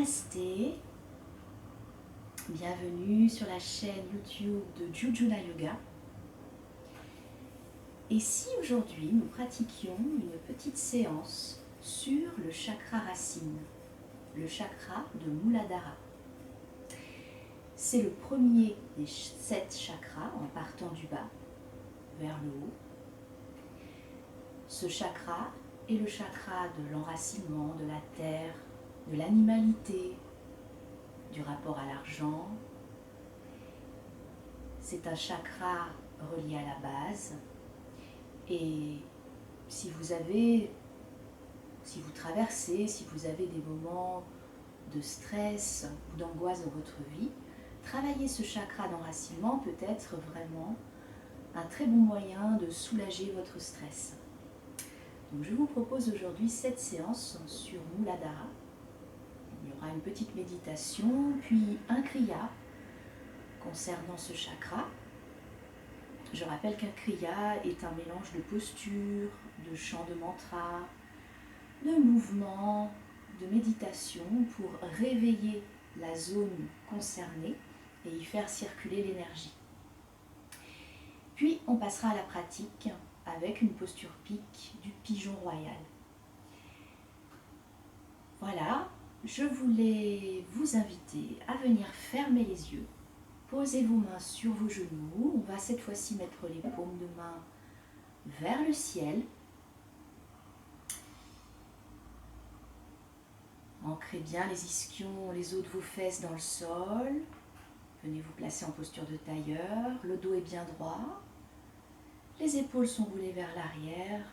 Namasté, bienvenue sur la chaîne YouTube de Jujuna Yoga. Et si aujourd'hui nous pratiquions une petite séance sur le chakra racine, le chakra de Muladhara. C'est le premier des 7 chakras en partant du bas vers le haut. Ce chakra est le chakra de l'enracinement, de la terre, de l'animalité, du rapport à l'argent. C'est un chakra relié à la base. Et si vous traversez, si vous avez des moments de stress ou d'angoisse dans votre vie, travailler ce chakra d'enracinement peut être vraiment un très bon moyen de soulager votre stress. Donc je vous propose aujourd'hui cette séance sur Muladhara. Il y aura une petite méditation, puis un kriya concernant ce chakra. Je rappelle qu'un kriya est un mélange de postures, de chants de mantra, de mouvements, de méditation pour réveiller la zone concernée et y faire circuler l'énergie. Puis on passera à la pratique avec une posture pique du pigeon royal. Voilà, je voulais vous inviter à venir fermer les yeux. Posez vos mains sur vos genoux. On va cette fois-ci mettre les paumes de main vers le ciel. Ancrez bien les ischions, les os de vos fesses dans le sol. Venez vous placer en posture de tailleur. Le dos est bien droit. Les épaules sont roulées vers l'arrière.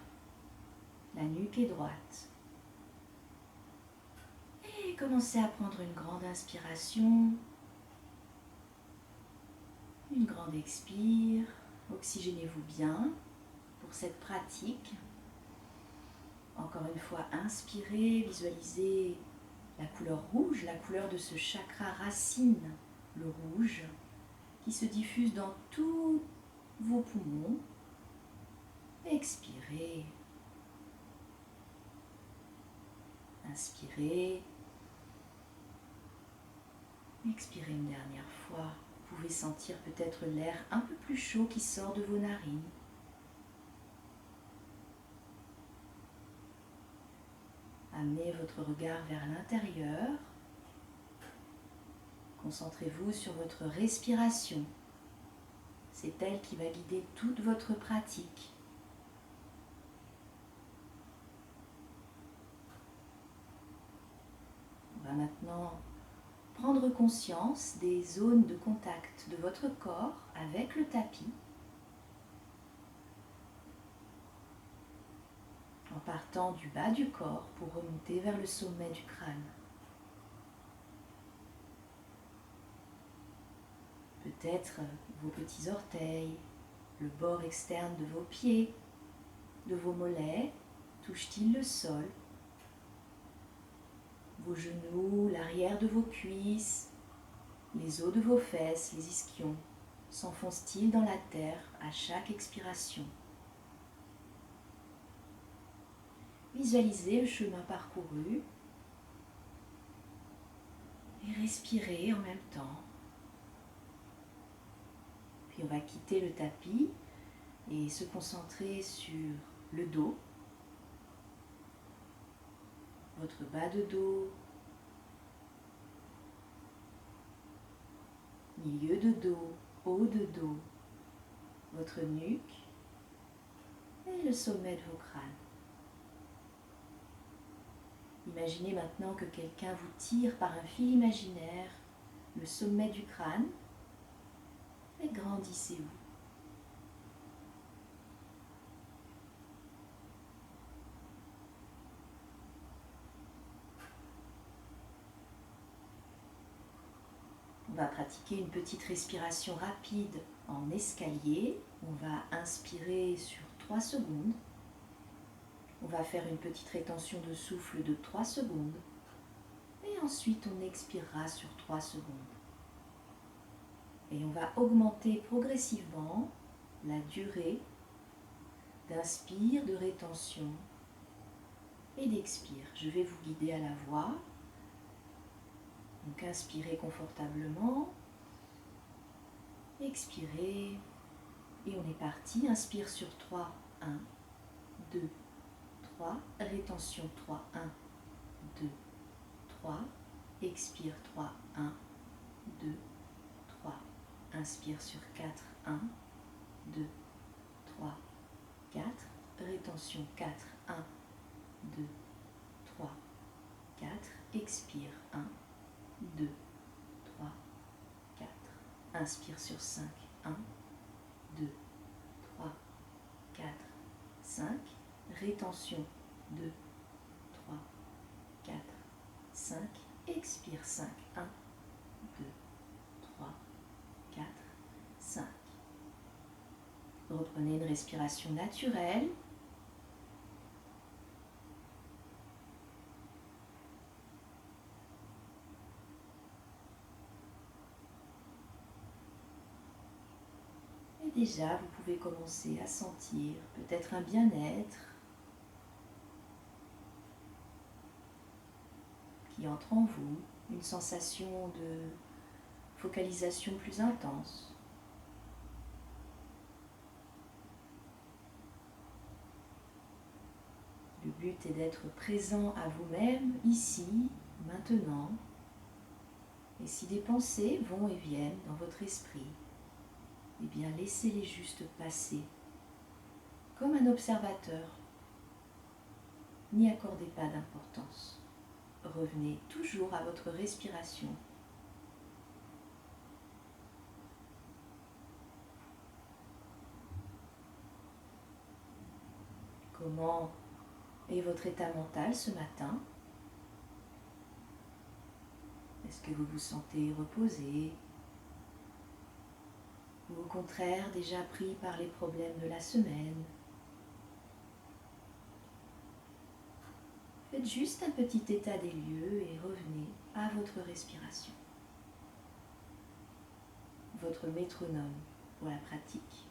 La nuque est droite. Et commencez à prendre une grande inspiration. Une grande expire. Oxygénez-vous bien pour cette pratique. Encore une fois, inspirez, visualisez la couleur rouge, la couleur de ce chakra racine, le rouge, qui se diffuse dans tous vos poumons. Expirez. Inspirez. Expirez une dernière fois. Vous pouvez sentir peut-être l'air un peu plus chaud qui sort de vos narines. Amenez votre regard vers l'intérieur. Concentrez-vous sur votre respiration. C'est elle qui va guider toute votre pratique. On va maintenant prendre conscience des zones de contact de votre corps avec le tapis. En partant du bas du corps pour remonter vers le sommet du crâne. Peut-être vos petits orteils, le bord externe de vos pieds, de vos mollets, touchent-ils le sol? Vos genoux, l'arrière de vos cuisses, les os de vos fesses, les ischions, s'enfoncent-ils dans la terre à chaque expiration? Visualisez le chemin parcouru et respirez en même temps. Puis on va quitter le tapis et se concentrer sur le dos, votre bas de dos, milieu de dos, haut de dos, votre nuque et le sommet de vos crânes. Imaginez maintenant que quelqu'un vous tire par un fil imaginaire le sommet du crâne et grandissez-vous. On va pratiquer une petite respiration rapide en escalier. On va inspirer sur 3 secondes. On va faire une petite rétention de souffle de 3 secondes. Et ensuite, on expirera sur 3 secondes. Et on va augmenter progressivement la durée d'inspire, de rétention et d'expire. Je vais vous guider à la voix. Donc inspirez confortablement, expirez et on est parti. Inspire sur 3, 1, 2, 3, rétention 3, 1, 2, 3, expire 3, 1, 2, 3, inspire sur 4, 1, 2, 3, 4, rétention 4, 1, 2, 3, 4, expire 1, 2, 3, 4, inspire sur 5, 1, 2, 3, 4, 5, rétention 2, 3, 4, 5, expire 5, 1, 2, 3, 4, 5. Reprenez une respiration naturelle. Et déjà, vous pouvez commencer à sentir peut-être un bien-être qui entre en vous, une sensation de focalisation plus intense. Le but est d'être présent à vous-même, ici, maintenant. Et si des pensées vont et viennent dans votre esprit, eh bien laissez-les juste passer, comme un observateur. N'y accordez pas d'importance. Revenez toujours à votre respiration. Comment est votre état mental ce matin? Est-ce que vous vous sentez reposé? Ou au contraire déjà pris par les problèmes de la semaine? Faites juste un petit état des lieux et revenez à votre respiration. Votre métronome pour la pratique.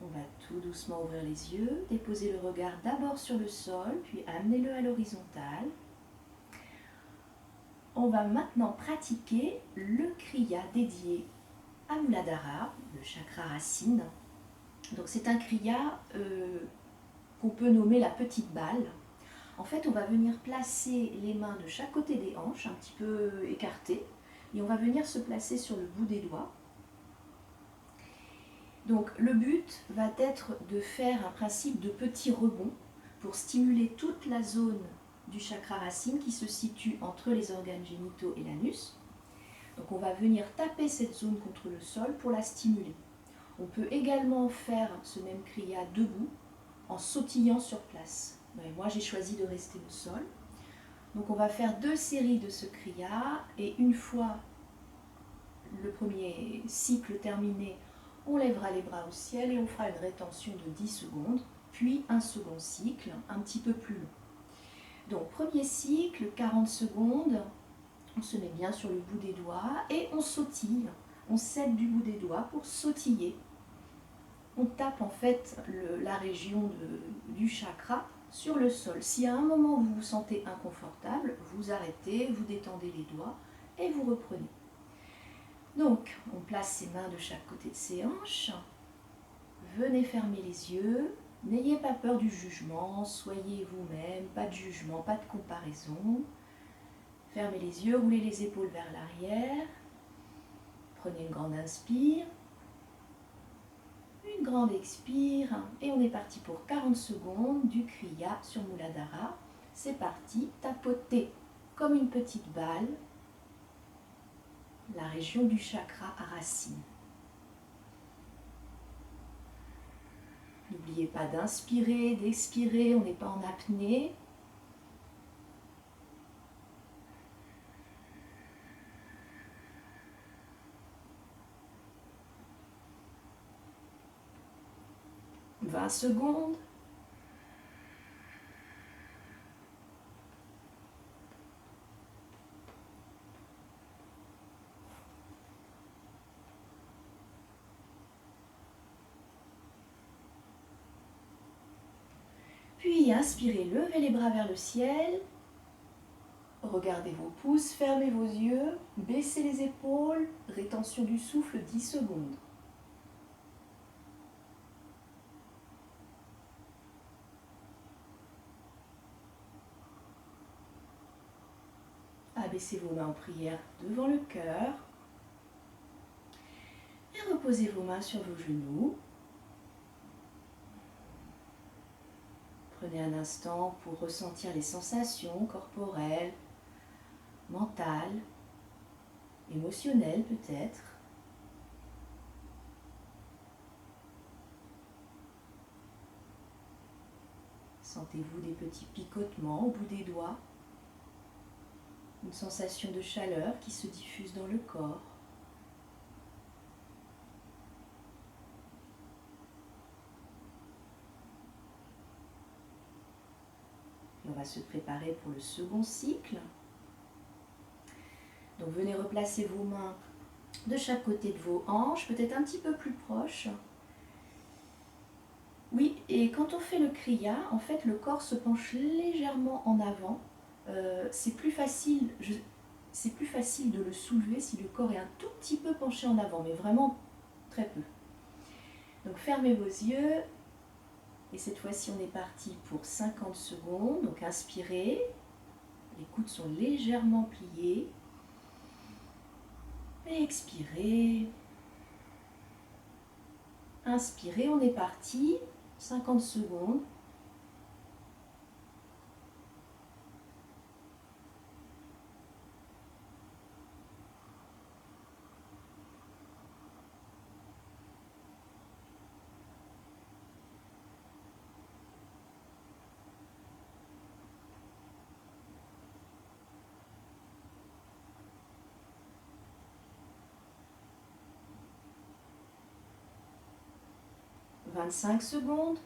On va tout doucement ouvrir les yeux, déposer le regard d'abord sur le sol, puis amenez-le à l'horizontale. On va maintenant pratiquer le kriya dédié à Muladhara, le chakra racine. Donc c'est un kriya qu'on peut nommer la petite balle. En fait, on va venir placer les mains de chaque côté des hanches, un petit peu écartées, et on va venir se placer sur le bout des doigts. Donc le but va être de faire un principe de petit rebond pour stimuler toute la zone du chakra racine qui se situe entre les organes génitaux et l'anus. Donc on va venir taper cette zone contre le sol pour la stimuler. On peut également faire ce même kriya debout en sautillant sur place. Mais moi j'ai choisi de rester au sol. Donc on va faire 2 séries de ce kriya et une fois le premier cycle terminé, on lèvera les bras au ciel et on fera une rétention de 10 secondes, puis un second cycle un petit peu plus long. Donc premier cycle, 40 secondes, on se met bien sur le bout des doigts et on sautille. On s'aide du bout des doigts pour sautiller. On tape en fait la région du chakra sur le sol. Si à un moment vous vous sentez inconfortable, vous arrêtez, vous détendez les doigts et vous reprenez. Donc, on place ses mains de chaque côté de ses hanches. Venez fermer les yeux. N'ayez pas peur du jugement. Soyez vous-même. Pas de jugement, pas de comparaison. Fermez les yeux, roulez les épaules vers l'arrière. Prenez une grande inspire. Une grande expire. Et on est parti pour 40 secondes du kriya sur Muladhara. C'est parti. Tapotez comme une petite balle la région du chakra racine. N'oubliez pas d'inspirer, d'expirer, on n'est pas en apnée. « 20 secondes. Puis inspirez, levez les bras vers le ciel. Regardez vos pouces, fermez vos yeux, baissez les épaules, rétention du souffle 10 secondes. Abaissez vos mains en prière devant le cœur. Et reposez vos mains sur vos genoux. Prenez un instant pour ressentir les sensations corporelles, mentales, émotionnelles peut-être. Sentez-vous des petits picotements au bout des doigts, une sensation de chaleur qui se diffuse dans le corps. Et on va se préparer pour le second cycle. Donc venez replacer vos mains de chaque côté de vos hanches, peut-être un petit peu plus proches. Oui, et quand on fait le kriya, en fait le corps se penche légèrement en avant. C'est plus facile de le soulever si le corps est un tout petit peu penché en avant, mais vraiment très peu. Donc fermez vos yeux. Et cette fois-ci, on est parti pour 50 secondes. Donc inspirez. Les coudes sont légèrement pliés. Et expirez. Inspirez, on est parti. 50 secondes. « 25 secondes.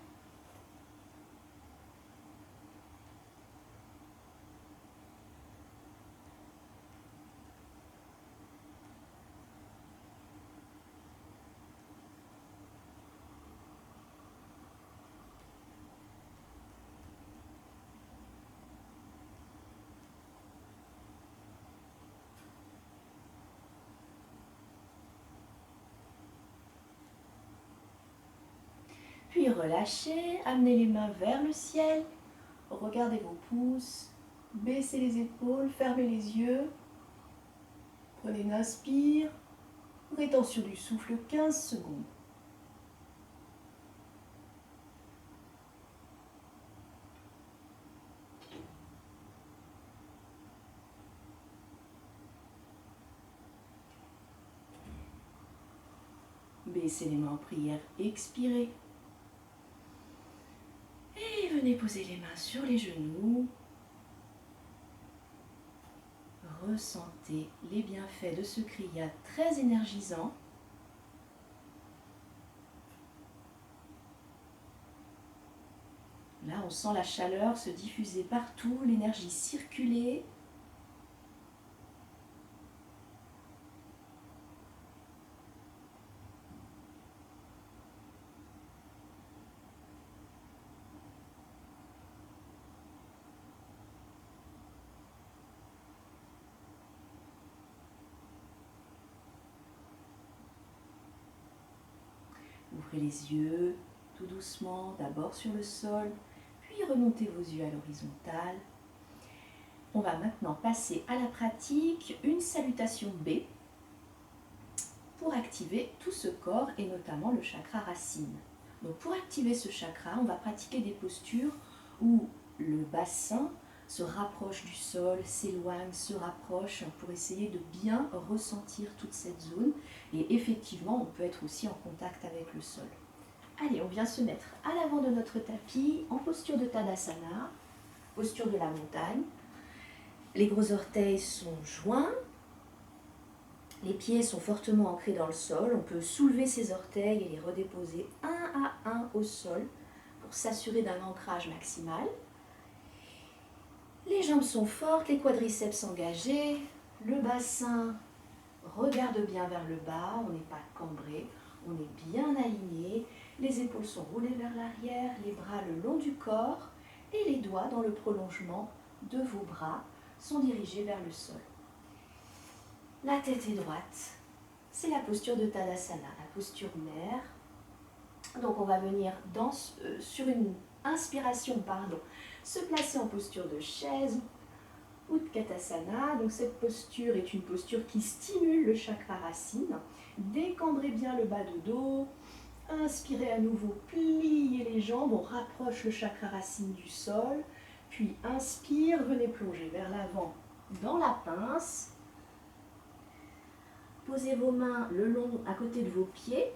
Puis relâchez, amenez les mains vers le ciel, regardez vos pouces, baissez les épaules, fermez les yeux. Prenez une inspire, rétention du souffle 15 secondes. Baissez les mains en prière, expirez. Et venez poser les mains sur les genoux. Ressentez les bienfaits de ce kriya très énergisant. Là, on sent la chaleur se diffuser partout, l'énergie circuler. Ouvrez les yeux tout doucement, d'abord sur le sol, puis remontez vos yeux à l'horizontale. On va maintenant passer à la pratique, une salutation B pour activer tout ce corps et notamment le chakra racine. Donc pour activer ce chakra, on va pratiquer des postures où le bassin se rapproche du sol, s'éloigne, se rapproche pour essayer de bien ressentir toute cette zone. Et effectivement, on peut être aussi en contact avec le sol. Allez, on vient se mettre à l'avant de notre tapis en posture de Tadasana, posture de la montagne. Les gros orteils sont joints, les pieds sont fortement ancrés dans le sol. On peut soulever ses orteils et les redéposer un à un au sol pour s'assurer d'un ancrage maximal. Les jambes sont fortes, les quadriceps engagés, le bassin regarde bien vers le bas, on n'est pas cambré, on est bien aligné, les épaules sont roulées vers l'arrière, les bras le long du corps, et les doigts dans le prolongement de vos bras sont dirigés vers le sol. La tête est droite. C'est la posture de Tadasana, la posture mère. Donc on va venir sur une inspiration, se placer en posture de chaise, Utkatasana. Donc cette posture est une posture qui stimule le chakra racine. Décambrez bien le bas de dos. Inspirez à nouveau, pliez les jambes, on rapproche le chakra racine du sol. Puis inspire, venez plonger vers l'avant dans la pince. Posez vos mains le long à côté de vos pieds.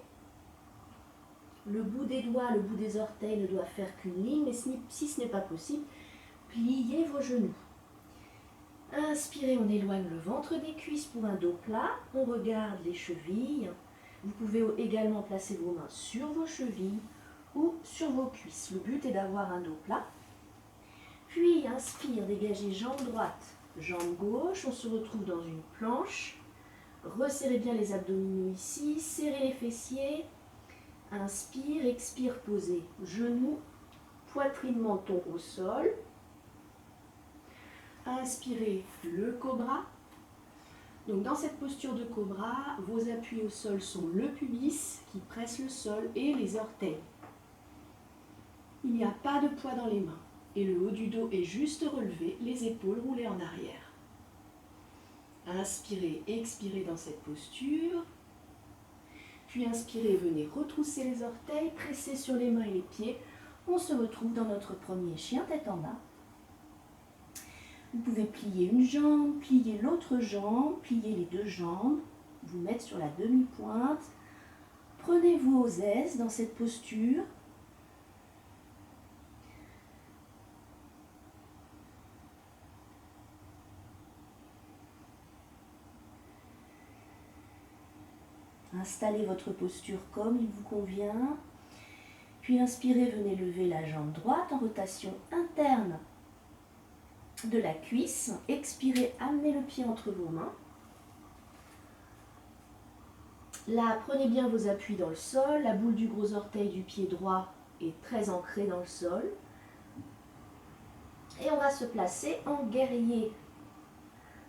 Le bout des doigts, le bout des orteils ne doit faire qu'une ligne, mais si ce n'est pas possible, pliez vos genoux. Inspirez, on éloigne le ventre des cuisses pour un dos plat. On regarde les chevilles. Vous pouvez également placer vos mains sur vos chevilles ou sur vos cuisses. Le but est d'avoir un dos plat. Puis inspire, dégagez jambe droite, jambe gauche. On se retrouve dans une planche. Resserrez bien les abdominaux ici, serrez les fessiers. Inspire, expire, posez genoux, poitrine, menton au sol. Inspirez le cobra. Donc dans cette posture de cobra, vos appuis au sol sont le pubis qui presse le sol et les orteils. Il n'y a pas de poids dans les mains et le haut du dos est juste relevé, les épaules roulées en arrière. Inspirez, expirez dans cette posture. Puis inspirez, venez retrousser les orteils, pressez sur les mains et les pieds. On se retrouve dans notre premier chien tête en bas. Vous pouvez plier une jambe, plier l'autre jambe, plier les deux jambes, vous mettre sur la demi-pointe. Prenez vos aises dans cette posture. Installez votre posture comme il vous convient. Puis inspirez, venez lever la jambe droite en rotation interne de la cuisse. Expirez, amenez le pied entre vos mains. Là, prenez bien vos appuis dans le sol. La boule du gros orteil du pied droit est très ancrée dans le sol. Et on va se placer en guerrier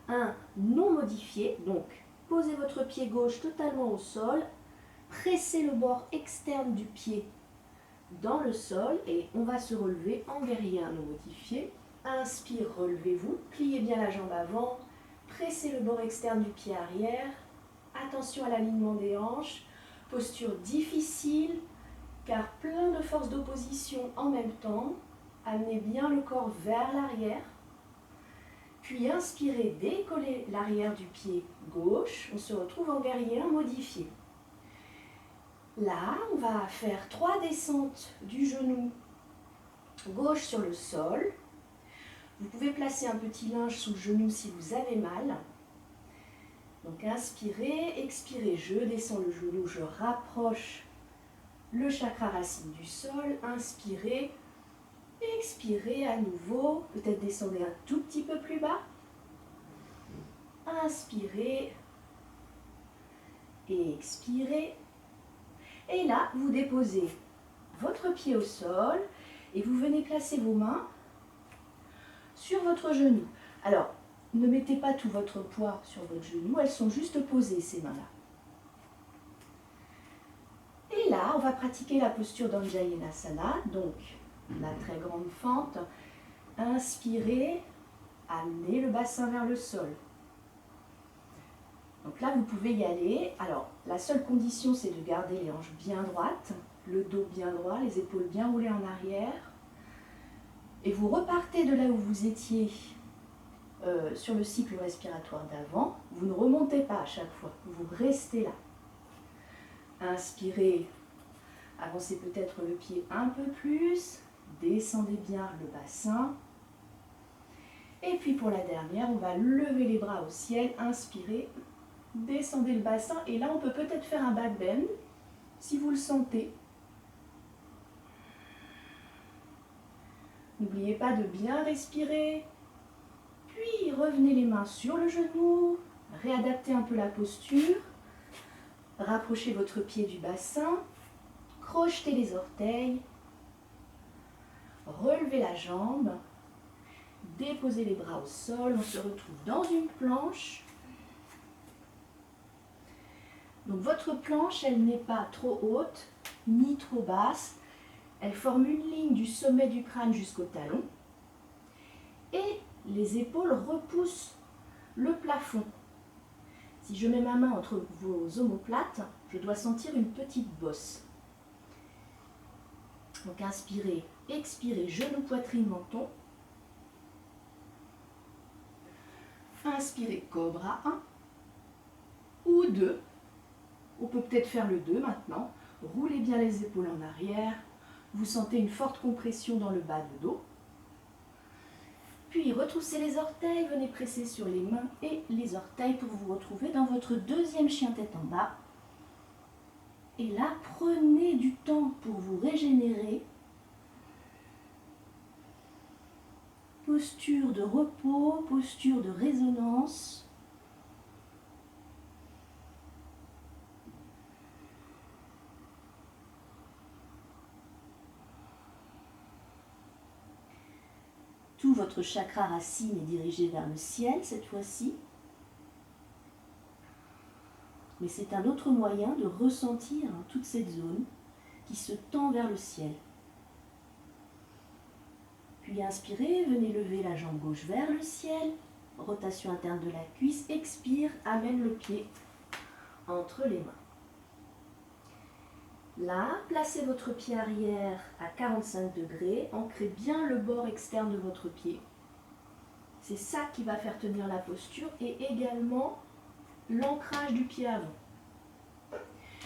1 non modifié. Donc, posez votre pied gauche totalement au sol. Pressez le bord externe du pied dans le sol et on va se relever en guerrier 1 non modifié. Inspire, relevez-vous, pliez bien la jambe avant, pressez le bord externe du pied arrière, attention à l'alignement des hanches, posture difficile car plein de forces d'opposition en même temps, amenez bien le corps vers l'arrière, puis inspirez, décollez l'arrière du pied gauche, on se retrouve en guerrier 1 modifié. Là, on va faire 3 descentes du genou gauche sur le sol. Vous pouvez placer un petit linge sous le genou si vous avez mal. Donc inspirez, expirez, je descends le genou, je rapproche le chakra racine du sol. Inspirez, expirez à nouveau. Peut-être descendez un tout petit peu plus bas. Inspirez et expirez. Et là, vous déposez votre pied au sol et vous venez placer vos mains sur votre genou. Alors, ne mettez pas tout votre poids sur votre genou, elles sont juste posées, ces mains-là. Et là, on va pratiquer la posture d'Anjayanasana, donc la très grande fente. Inspirez, amenez le bassin vers le sol. Donc là, vous pouvez y aller. Alors, la seule condition, c'est de garder les hanches bien droites, le dos bien droit, les épaules bien roulées en arrière. Et vous repartez de là où vous étiez sur le cycle respiratoire d'avant. Vous ne remontez pas à chaque fois, vous restez là. Inspirez, avancez peut-être le pied un peu plus, descendez bien le bassin. Et puis pour la dernière, on va lever les bras au ciel, inspirez, descendez le bassin. Et là, on peut peut-être faire un back bend, si vous le sentez. N'oubliez pas de bien respirer. Puis revenez les mains sur le genou, réadaptez un peu la posture. Rapprochez votre pied du bassin, crochetez les orteils. relevez la jambe, déposez les bras au sol, on se retrouve dans une planche. Donc votre planche, elle n'est pas trop haute ni trop basse. Elle forme une ligne du sommet du crâne jusqu'au talon. Et les épaules repoussent le plafond. Si je mets ma main entre vos omoplates, je dois sentir une petite bosse. Donc inspirez, expirez, genou, poitrine, menton. Inspirez, cobra 1 ou 2. On peut peut-être faire le 2 maintenant. Roulez bien les épaules en arrière. Vous sentez une forte compression dans le bas de dos. Puis retroussez les orteils, venez presser sur les mains et les orteils pour vous retrouver dans votre deuxième chien tête en bas. Et là, prenez du temps pour vous régénérer. Posture de repos, posture de résonance. Tout votre chakra racine est dirigé vers le ciel cette fois-ci. Mais c'est un autre moyen de ressentir toute cette zone qui se tend vers le ciel. Puis inspirez, venez lever la jambe gauche vers le ciel. Rotation interne de la cuisse. Expire, amène le pied entre les mains. Là, placez votre pied arrière à 45 degrés. Ancrez bien le bord externe de votre pied. C'est ça qui va faire tenir la posture et également l'ancrage du pied avant.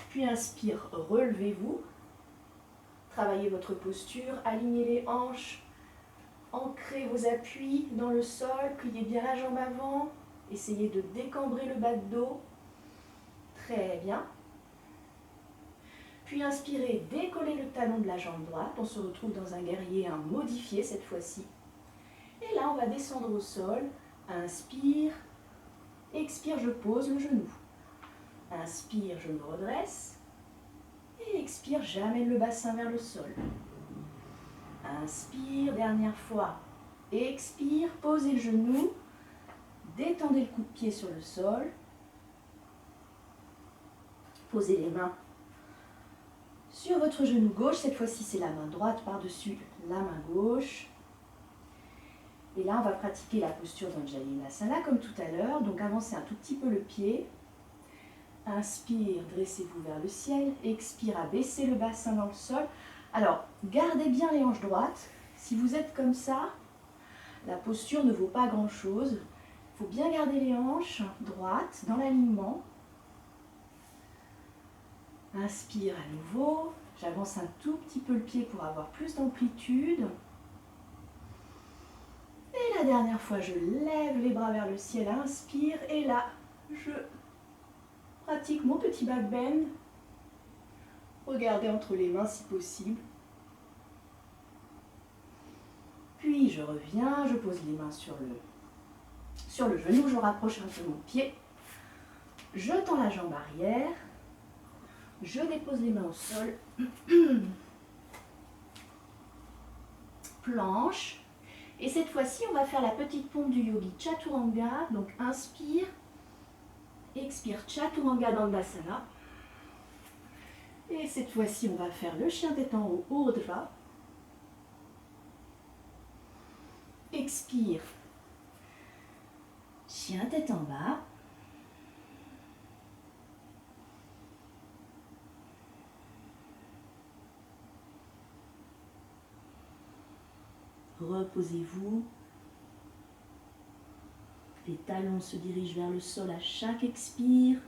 Puis inspire, relevez-vous. Travaillez votre posture, alignez les hanches. Ancrez vos appuis dans le sol, pliez bien la jambe avant. Essayez de décambrer le bas de dos. Très bien. Puis inspirez, décollez le talon de la jambe droite. On se retrouve dans un guerrier modifié cette fois-ci. Et là, on va descendre au sol. Inspire. Expire, je pose le genou. Inspire, je me redresse. Et expire, j'amène le bassin vers le sol. Inspire, dernière fois. Expire, posez le genou. Détendez le coup de pied sur le sol. Posez les mains sur votre genou gauche. Cette fois-ci, c'est la main droite par-dessus la main gauche. Et là, on va pratiquer la posture d'Anjalinasana comme tout à l'heure. Donc, avancez un tout petit peu le pied. Inspire, dressez-vous vers le ciel. Expire, abaissez le bassin dans le sol. Alors, gardez bien les hanches droites. Si vous êtes comme ça, la posture ne vaut pas grand-chose. Il faut bien garder les hanches droites dans l'alignement. Inspire à nouveau. J'avance un tout petit peu le pied pour avoir plus d'amplitude. Et la dernière fois, je lève les bras vers le ciel. Inspire. Et là, je pratique mon petit back bend. Regardez entre les mains si possible. Puis je reviens, je pose les mains sur le genou, je rapproche un peu mon pied. Je tends la jambe arrière. Je dépose les mains au sol. Planche. Et cette fois-ci, on va faire la petite pompe du yogi Chaturanga. Donc inspire. Expire Chaturanga Dandasana. Et cette fois-ci, on va faire le chien tête en haut, Urdhva. Expire. Chien tête en bas. Reposez-vous. Les talons se dirigent vers le sol à chaque expire.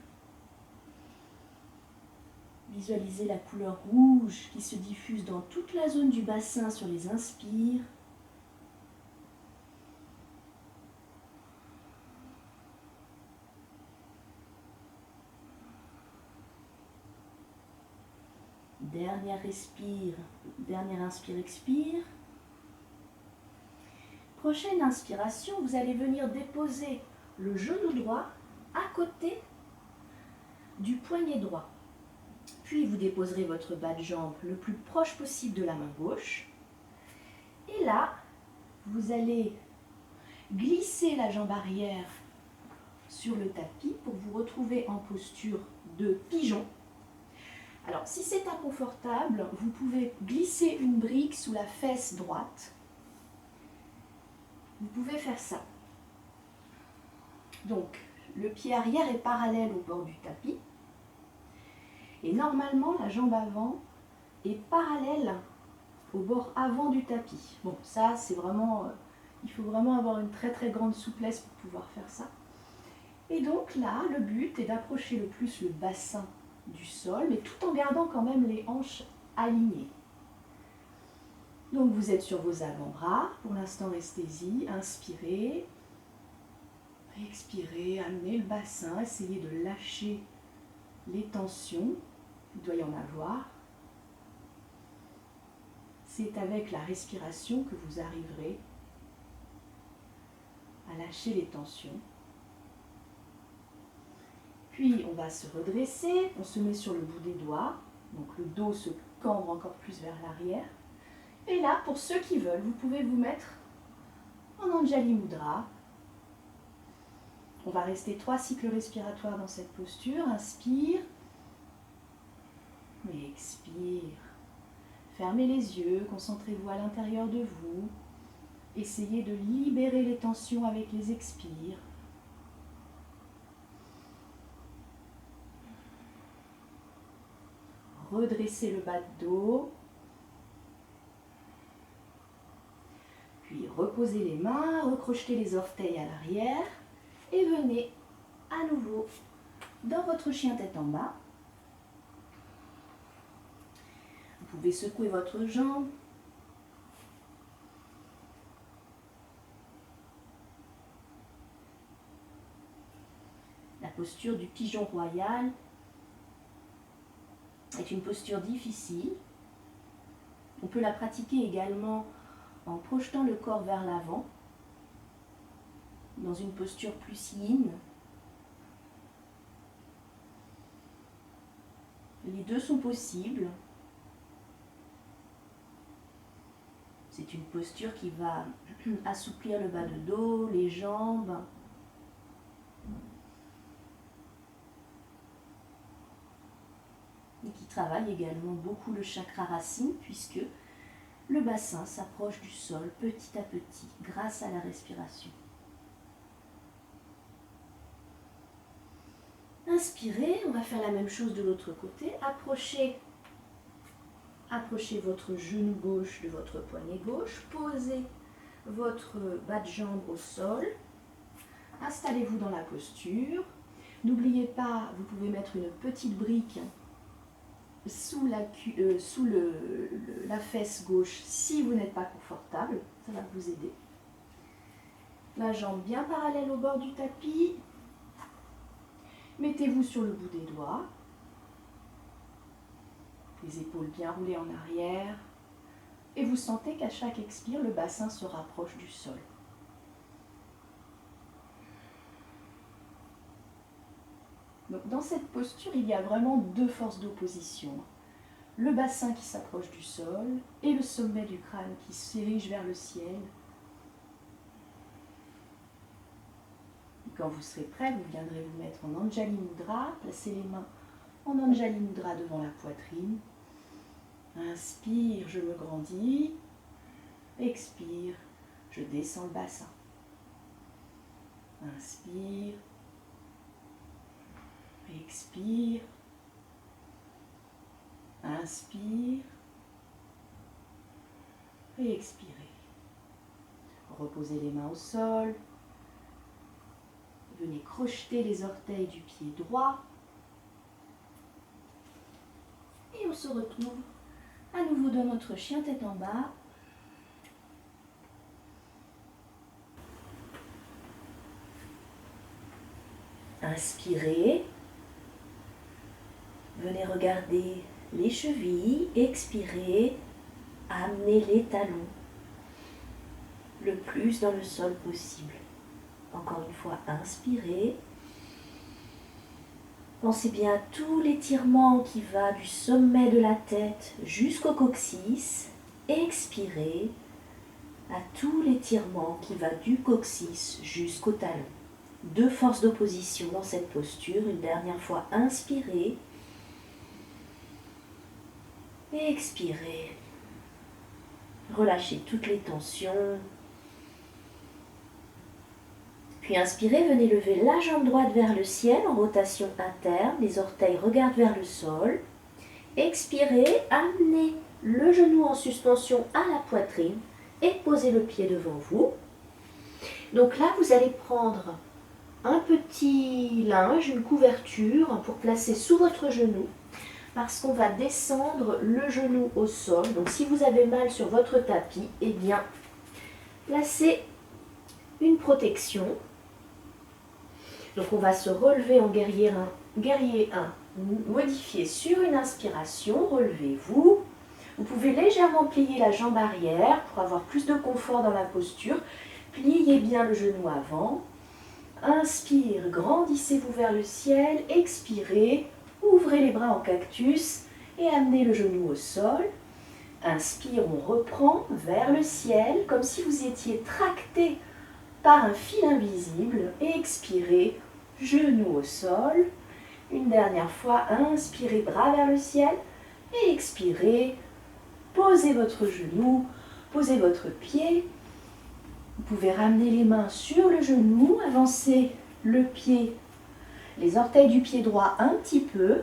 Visualisez la couleur rouge qui se diffuse dans toute la zone du bassin sur les inspires. Dernière inspire, expire. Prochaine inspiration, vous allez venir déposer le genou droit à côté du poignet droit. Puis vous déposerez votre bas de jambe le plus proche possible de la main gauche. Et là, vous allez glisser la jambe arrière sur le tapis pour vous retrouver en posture de pigeon. Alors, si c'est inconfortable, vous pouvez glisser une brique sous la fesse droite. Vous pouvez faire ça. Donc, le pied arrière est parallèle au bord du tapis. Et normalement, la jambe avant est parallèle au bord avant du tapis. Bon, ça, c'est vraiment... il faut vraiment avoir une très très grande souplesse pour pouvoir faire ça. Et donc là, le but est d'approcher le plus le bassin du sol, mais tout en gardant quand même les hanches alignées. Donc vous êtes sur vos avant-bras. Pour l'instant, restez-y. Inspirez. Expirez, amenez le bassin. Essayez de lâcher les tensions. Il doit y en avoir. C'est avec la respiration que vous arriverez à lâcher les tensions. Puis on va se redresser, on se met sur le bout des doigts, donc le dos se cambre encore plus vers l'arrière. Et là, pour ceux qui veulent, vous pouvez vous mettre en Anjali Mudra. On va rester 3 cycles respiratoires dans cette posture. Inspire et expire. Fermez les yeux, concentrez-vous à l'intérieur de vous. Essayez de libérer les tensions avec les expires. Redressez le bas de dos. Puis reposez les mains, recrochetez les orteils à l'arrière et venez à nouveau dans votre chien tête en bas. Vous pouvez secouer votre jambe. La posture du pigeon royal est une posture difficile. On peut la pratiquer également en projetant le corps vers l'avant, dans une posture plus yin. Les deux sont possibles. C'est une posture qui va assouplir le bas de dos, les jambes. Et qui travaille également beaucoup le chakra racine, puisque le bassin s'approche du sol petit à petit grâce à la respiration. Inspirez, on va faire la même chose de l'autre côté. Approchez votre genou gauche de votre poignet gauche. Posez votre bas de jambe au sol. Installez-vous dans la posture. N'oubliez pas, vous pouvez mettre une petite brique sous la fesse gauche si vous n'êtes pas confortable. Ça va vous aider. La jambe bien parallèle au bord du tapis. Mettez-vous sur le bout des doigts. Les épaules bien roulées en arrière. Et vous sentez qu'à chaque expire, le bassin se rapproche du sol. Donc, dans cette posture, il y a vraiment deux forces d'opposition. Le bassin qui s'approche du sol et le sommet du crâne qui s'érige vers le ciel. Quand vous serez prêt, vous viendrez vous mettre en Anjali Mudra. Placez les mains en Anjali Mudra devant la poitrine. Inspire, je me grandis. Expire, je descends le bassin. Inspire. Expire. Inspire. Et expirez. Reposez les mains au sol. Venez crocheter les orteils du pied droit. Et on se retrouve à nouveau dans notre chien tête en bas. Inspirez. Venez regarder les chevilles. Expirez. Amenez les talons le plus dans le sol possible. Encore une fois, inspirez. Pensez bien à tout l'étirement qui va du sommet de la tête jusqu'au coccyx. Expirez. à tout l'étirement qui va du coccyx jusqu'au talon. 2 forces d'opposition dans cette posture. Une dernière fois, inspirez. Et expirez. Relâchez toutes les tensions. Puis inspirez, venez lever la jambe droite vers le ciel en rotation interne. Les orteils regardent vers le sol. Expirez, amenez le genou en suspension à la poitrine et posez le pied devant vous. Donc là, vous allez prendre un petit linge, une couverture pour placer sous votre genou parce qu'on va descendre le genou au sol. Donc si vous avez mal sur votre tapis, eh bien, placez une protection. Donc on va se relever en guerrier 1. Guerrier 1, modifiez sur une inspiration, relevez-vous. Vous pouvez légèrement plier la jambe arrière pour avoir plus de confort dans la posture. Pliez bien le genou avant. Inspire, grandissez-vous vers le ciel. Expirez, ouvrez les bras en cactus et amenez le genou au sol. Inspire, on reprend vers le ciel comme si vous étiez tracté par un fil invisible. Expirez, genou au sol. Une dernière fois, inspirez, bras vers le ciel. Et expirez, posez votre genou, posez votre pied. Vous pouvez ramener les mains sur le genou, avancer le pied, les orteils du pied droit un petit peu.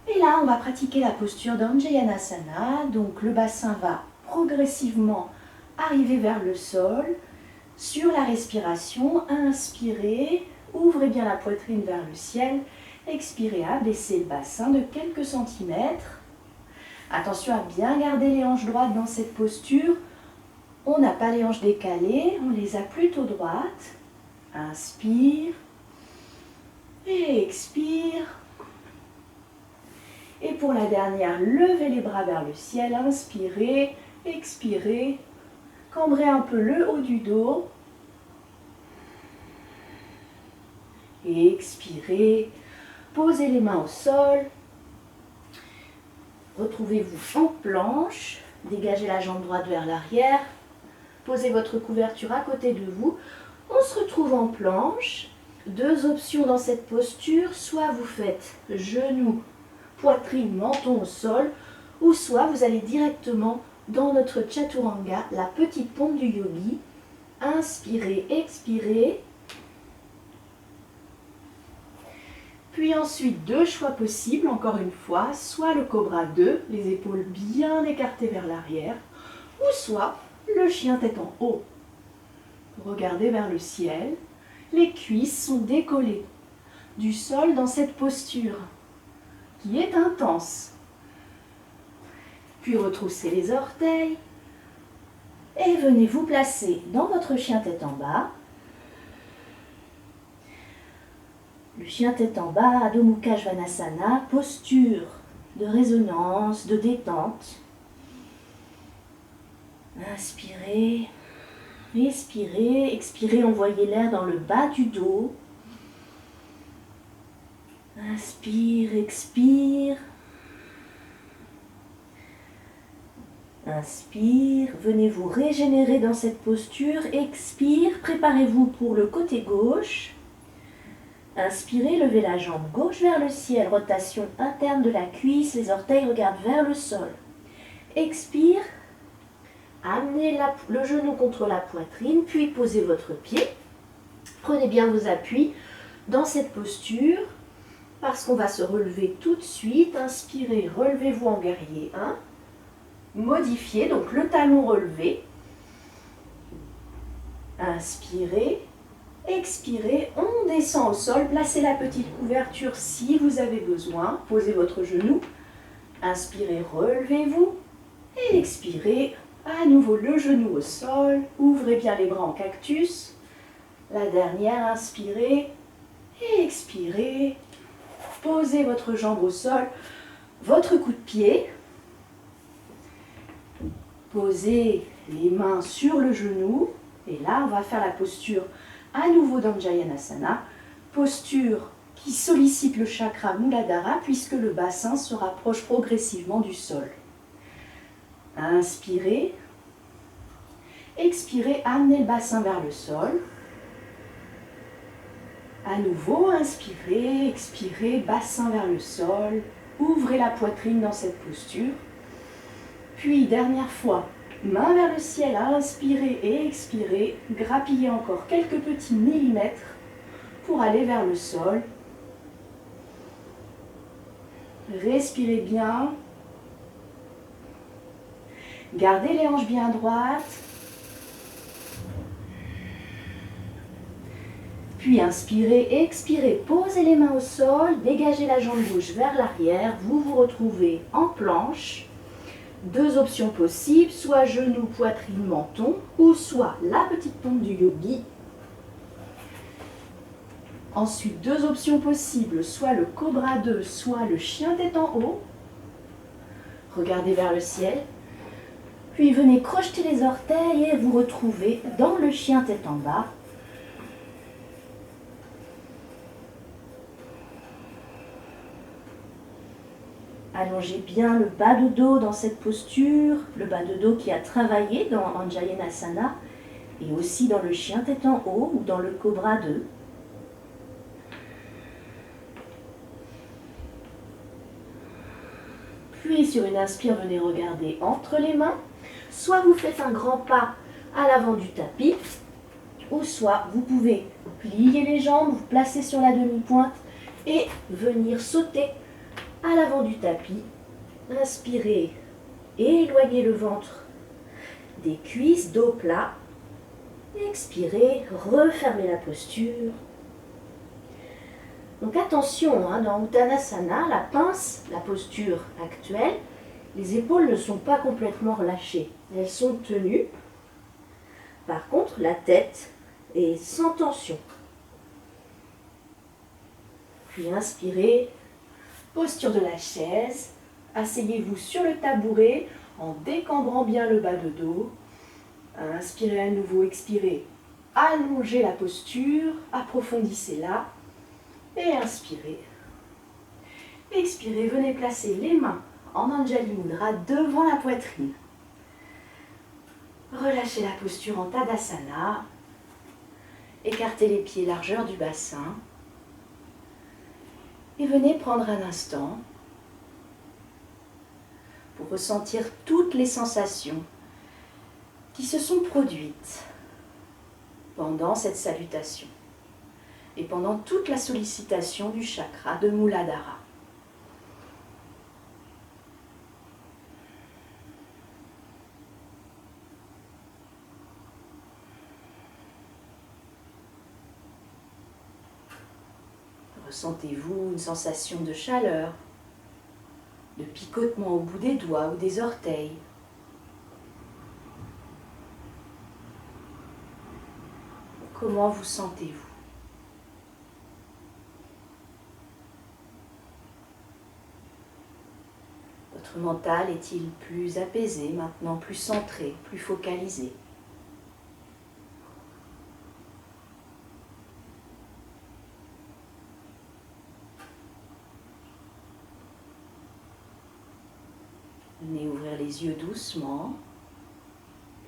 Et là, on va pratiquer la posture d'Anjayanasana. Donc le bassin va progressivement arriver vers le sol. Sur la respiration, inspirez, ouvrez bien la poitrine vers le ciel. Expirez, abaissez le bassin de quelques centimètres. Attention à bien garder les hanches droites dans cette posture. On n'a pas les hanches décalées, on les a plutôt droites. Inspire et expire. Et pour la dernière, levez les bras vers le ciel, inspirez, expirez. Cambrez un peu le haut du dos. Et expirez. Posez les mains au sol. Retrouvez-vous en planche. Dégagez la jambe droite vers l'arrière. Posez votre couverture à côté de vous. On se retrouve en planche. 2 options dans cette posture. Soit vous faites genou, poitrine, menton au sol. Ou soit vous allez directement dans notre chaturanga, la petite pompe du yogi. Inspirez, expirez. Puis ensuite, 2 choix possibles, encore une fois. Soit le cobra 2, les épaules bien écartées vers l'arrière. Ou soit le chien tête en haut. Regardez vers le ciel. Les cuisses sont décollées du sol dans cette posture qui est intense. Puis retroussez les orteils. Et venez vous placer dans votre chien tête en bas. Le chien tête en bas, Adho Mukha Svanasana, posture de résonance, de détente. Inspirez, expirez, expirez, envoyez l'air dans le bas du dos. Inspire, expire. Inspire, venez vous régénérer dans cette posture. Expire, préparez-vous pour le côté gauche. Inspirez, levez la jambe gauche vers le ciel, rotation interne de la cuisse, les orteils regardent vers le sol. Expire, amenez le genou contre la poitrine, puis posez votre pied. Prenez bien vos appuis dans cette posture, parce qu'on va se relever tout de suite. Inspirez, relevez-vous en guerrier 1. Modifiez, donc le talon relevé. Inspirez. Expirez, on descend au sol, placez la petite couverture si vous avez besoin, posez votre genou, inspirez, relevez-vous, et expirez, à nouveau le genou au sol, ouvrez bien les bras en cactus, la dernière, inspirez, et expirez, posez votre jambe au sol, votre coup de pied, posez les mains sur le genou, et là on va faire la posture à nouveau d'Anjayanasana, posture qui sollicite le chakra Muladhara puisque le bassin se rapproche progressivement du sol. Inspirez, Expirez, amenez le bassin vers le sol. À nouveau, inspirez, expirez, bassin vers le sol. Ouvrez la poitrine dans cette posture. Puis, dernière fois, main vers le ciel, inspirez et expirez. Grappillez encore quelques petits millimètres pour aller vers le sol. Respirez bien. Gardez les hanches bien droites. Puis inspirez, expirez, posez les mains au sol, dégagez la jambe gauche vers l'arrière, vous vous retrouvez en planche. Deux options possibles, soit genou, poitrine, menton, ou soit la petite pompe du yogi. Ensuite, deux options possibles, soit le cobra 2, soit le chien tête en haut. Regardez vers le ciel. Puis venez crocheter les orteils et vous retrouvez dans le chien tête en bas. Allongez bien le bas de dos dans cette posture, le bas de dos qui a travaillé dans Anjayanasana et aussi dans le chien tête en haut ou dans le cobra 2. Puis sur une inspire, venez regarder entre les mains. Soit vous faites un grand pas à l'avant du tapis, ou soit vous pouvez plier les jambes, vous placer sur la demi-pointe et venir sauter à l'avant du tapis. Inspirez, éloignez le ventre des cuisses, dos plat. Expirez, refermez la posture. Donc attention, dans Uttanasana, la pince, la posture actuelle, les épaules ne sont pas complètement relâchées. Elles sont tenues. Par contre, la tête est sans tension. Puis inspirez, posture de la chaise. Asseyez-vous sur le tabouret en décambrant bien le bas de dos. Inspirez à nouveau, expirez. Allongez la posture, approfondissez-la. Et inspirez. Expirez, venez placer les mains en Anjali Mudra devant la poitrine. Relâchez la posture en Tadasana. Écartez les pieds largeur du bassin. Et venez prendre un instant pour ressentir toutes les sensations qui se sont produites pendant cette salutation et pendant toute la sollicitation du chakra de Muladhara. Ressentez-vous une sensation de chaleur, de picotement au bout des doigts ou des orteils? Comment vous sentez-vous? Votre mental est-il plus apaisé maintenant, plus centré, plus focalisé? Venez ouvrir les yeux doucement.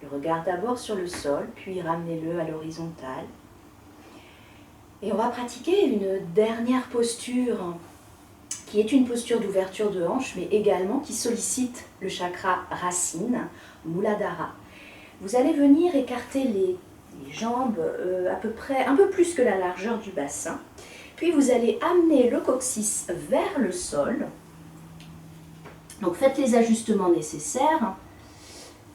Le regard d'abord sur le sol, puis ramenez-le à l'horizontale. Et on va pratiquer une dernière posture qui est une posture d'ouverture de hanche, mais également qui sollicite le chakra racine, Muladhara. Vous allez venir écarter les jambes à peu près, un peu plus que la largeur du bassin. Puis vous allez amener le coccyx vers le sol. Donc faites les ajustements nécessaires.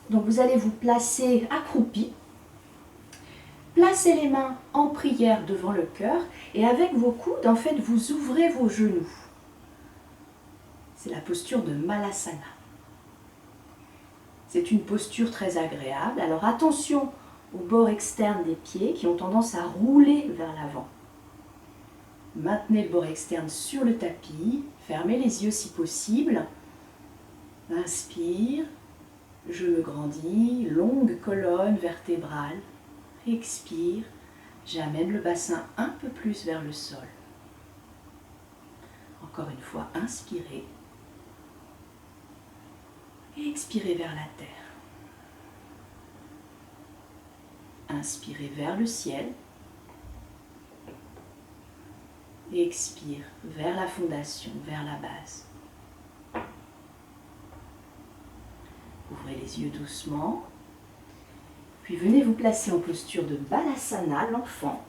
Donc vous allez vous placer accroupi. Placez les mains en prière devant le cœur et avec vos coudes, en fait, vous ouvrez vos genoux. C'est la posture de Malasana. C'est une posture très agréable. Alors attention au bord externe des pieds qui ont tendance à rouler vers l'avant. Maintenez le bord externe sur le tapis. Fermez les yeux si possible. Inspire. Je me grandis. Longue colonne vertébrale. Expire. J'amène le bassin un peu plus vers le sol. Encore une fois, inspirez. Et expirez vers la terre. Inspirez vers le ciel. Et expire vers la fondation, vers la base. Ouvrez les yeux doucement. Puis venez vous placer en posture de Balasana, l'enfant.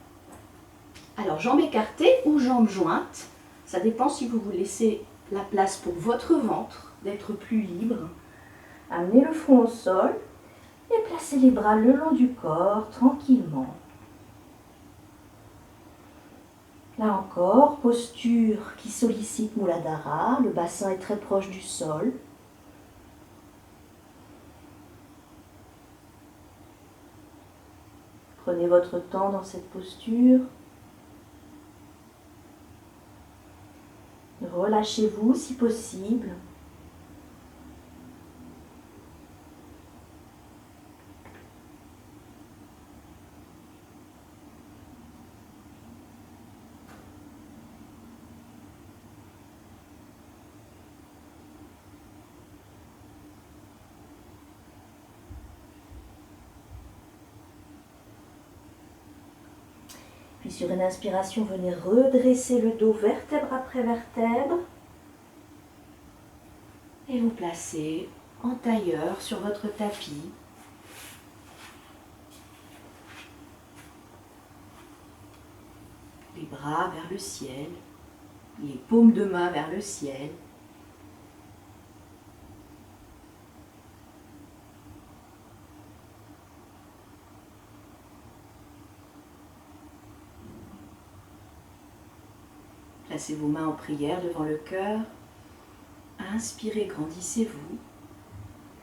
Alors, jambes écartées ou jambes jointes. Ça dépend si vous vous laissez la place pour votre ventre, d'être plus libre. Amenez le front au sol et placez les bras le long du corps, tranquillement. Là encore, posture qui sollicite Muladhara, le bassin est très proche du sol. Prenez votre temps dans cette posture. Relâchez-vous si possible. Puis sur une inspiration, venez redresser le dos vertèbre après vertèbre. Et vous placez en tailleur sur votre tapis. Les bras vers le ciel, les paumes de main vers le ciel. Placez vos mains en prière devant le cœur. Inspirez, grandissez-vous.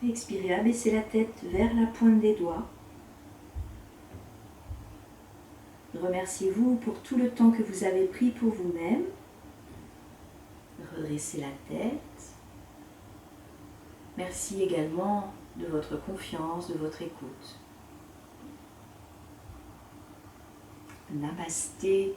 Expirez, abaissez la tête vers la pointe des doigts. Remerciez-vous pour tout le temps que vous avez pris pour vous-même. Redressez la tête. Merci également de votre confiance, de votre écoute. Namasté.